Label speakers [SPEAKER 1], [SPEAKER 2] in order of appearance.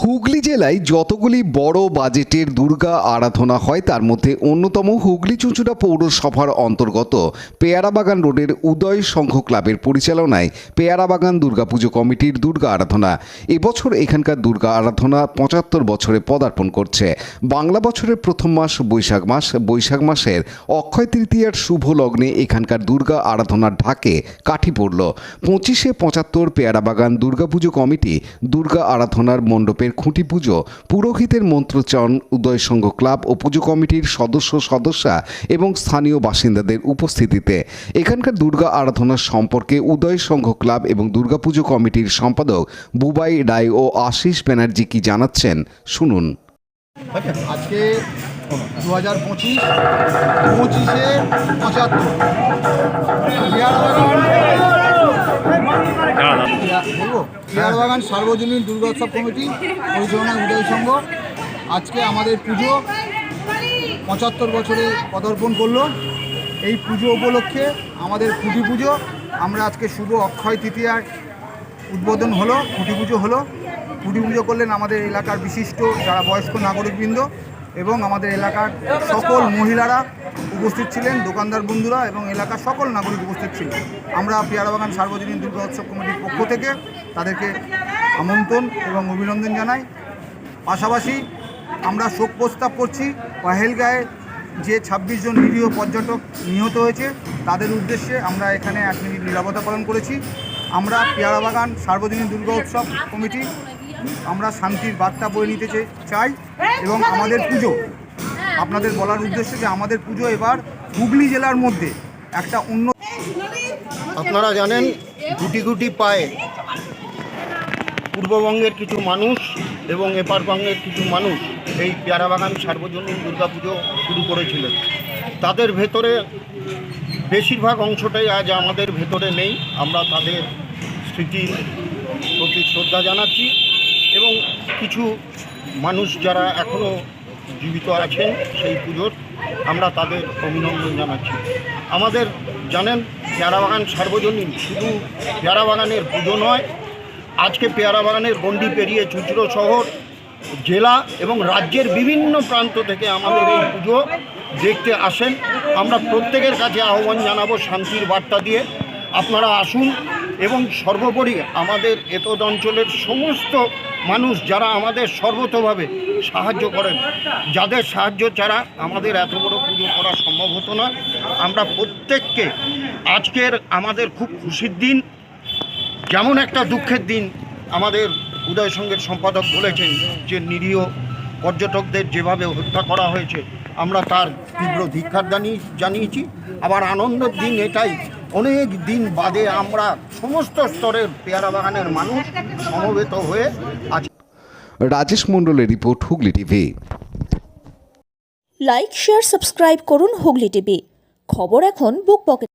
[SPEAKER 1] হুগলি জেলায় যতগুলি বড় বাজেটের দুর্গা আরাধনা হয় তার মধ্যে অন্যতম হুগলি চুঁচুড়া পৌরসভার অন্তর্গত পেয়ারাবাগান রোডের উদয় সংঘ ক্লাবের পরিচালনায় পেয়ারাবাগান দুর্গাপুজো কমিটির দুর্গা আরাধনা। এবছর এখানকার দুর্গা আরাধনা ৭৫ বছরে পদার্পণ করছে। বাংলা বছরের প্রথম মাস বৈশাখ মাসের অক্ষয় তৃতীয়ার শুভ লগ্নে এখানকার দুর্গা আরাধনার ঢাকে কাঠি পড়ল। ২৫-৭৫ পেয়ারাবাগান দুর্গাপুজো কমিটি দুর্গা আরাধনার মণ্ডপের খুঁটি পুজো, পুরোহিতের মন্ত্রোচ্চারণ, উদয় সংঘ ক্লাব ও পুজো কমিটির সদস্যা এবং স্থানীয় বাসিন্দাদের উপস্থিতিতে। এখানকার দুর্গা আরাধনার সম্পর্কে উদয় সংঘ ক্লাব এবং দুর্গাপুজো কমিটির সম্পাদক বুবাই রায় ও আশিস ব্যানার্জি কি জানাচ্ছেন শুনুন।
[SPEAKER 2] আজকে 2025-25-75 পেয়ারাবাগান সার্বজনীন দুর্গোৎসব কমিটি পরিচালনা উদয় সংঘ আজকে আমাদের পুজো ৭৫ বছরে পদার্পণ করলো। এই পুজো উপলক্ষে আমাদের খুঁটি পুজো, আমরা আজকে শুভ অক্ষয় তৃতীয়ার উদ্বোধন হলো, খুঁটি পুজো হলো। খুঁটি পুজো করলেন আমাদের এলাকার বিশিষ্ট যারা বয়স্ক নাগরিকবৃন্দ এবং আমাদের এলাকার সকল মহিলারা উপস্থিত ছিলেন, দোকানদার বন্ধুরা এবং এলাকার সকল নাগরিক উপস্থিত ছিলেন। আমরা পেয়ারাবাগান সার্বজনীন দুর্গা উৎসব কমিটির পক্ষ থেকে তাদেরকে আমন্ত্রণ এবং অভিনন্দন জানাই। পাশাপাশি আমরা শোক প্রস্তাব করছি পাহেলগাঁয়ে যে ২৬ জন নিরীহ পর্যটক নিহত হয়েছে তাদের উদ্দেশ্যে আমরা এখানে ১ মিনিট নীরবতা পালন করেছি। আমরা পেয়ারাবাগান সার্বজনীন দুর্গা উৎসব কমিটি আমরা শান্তির বার্তা বয়ে নিতে চাই এবং আমাদের পুজো আপনাদের বলার উদ্দেশ্যে যে আমাদের পুজো এবার হুগলি জেলার মধ্যে একটা
[SPEAKER 3] আপনারা জানেন গুটি গুটি পায়ে পূর্ববঙ্গের কিছু মানুষ এবং এপারবঙ্গের কিছু মানুষ এই পেয়ারাবাগান সার্বজনীন দুর্গাপুজো শুরু করেছিলেন। তাদের ভেতরে বেশিরভাগ অংশটাই আজ আমাদের ভেতরে নেই। আমরা তাদের স্মৃতির প্রতি শ্রদ্ধা জানাচ্ছি এবং কিছু মানুষ যারা এখনও জীবিত আছেন সেই পুজোর আমরা তাদের অভিনন্দন জানাচ্ছি। আমাদের জানেন পেয়ারাবাগান সার্বজনীন শুধু পেয়ারাবাগানের পুজো নয়, আজকে পেয়ারাবাগানের গণ্ডি পেরিয়ে চুঁচুড়া শহর, জেলা এবং রাজ্যের বিভিন্ন প্রান্ত থেকে আমাদের এই পুজো দেখতে আসেন। আমরা প্রত্যেকের কাছে আহ্বান জানাবো শান্তির বার্তা দিয়ে আপনারা আসুন এবং সর্বোপরি আমাদের এতদ অঞ্চলের সমস্ত মানুষ যারা আমাদের সর্বতোভাবে সাহায্য করেন, যাদের সাহায্য ছাড়া আমাদের এত বড় পুজো করা সম্ভব হতো না। আমরা প্রত্যেককে আজকের আমাদের খুব খুশির দিন, যেমন একটা দুঃখের দিন। আমাদের উদয় সংঘের সম্পাদক বলেছেন যে নিরীহ পর্যটকদের যেভাবে হত্যা করা হয়েছে আমরা তার তীব্র ধিক্কার জানিয়েছি। আবার আনন্দের দিন এটাই, অনেক দিন বাদে আমরা সমস্ত স্তরের পেয়ারাবাগানের মানুষ সমবেত হয়ে আজ।
[SPEAKER 1] রাজেশ মণ্ডলের report, Hooghly TV.
[SPEAKER 4] Like, share, subscribe করুন হুগলি টিভি। খবর এখন বুক পকেট।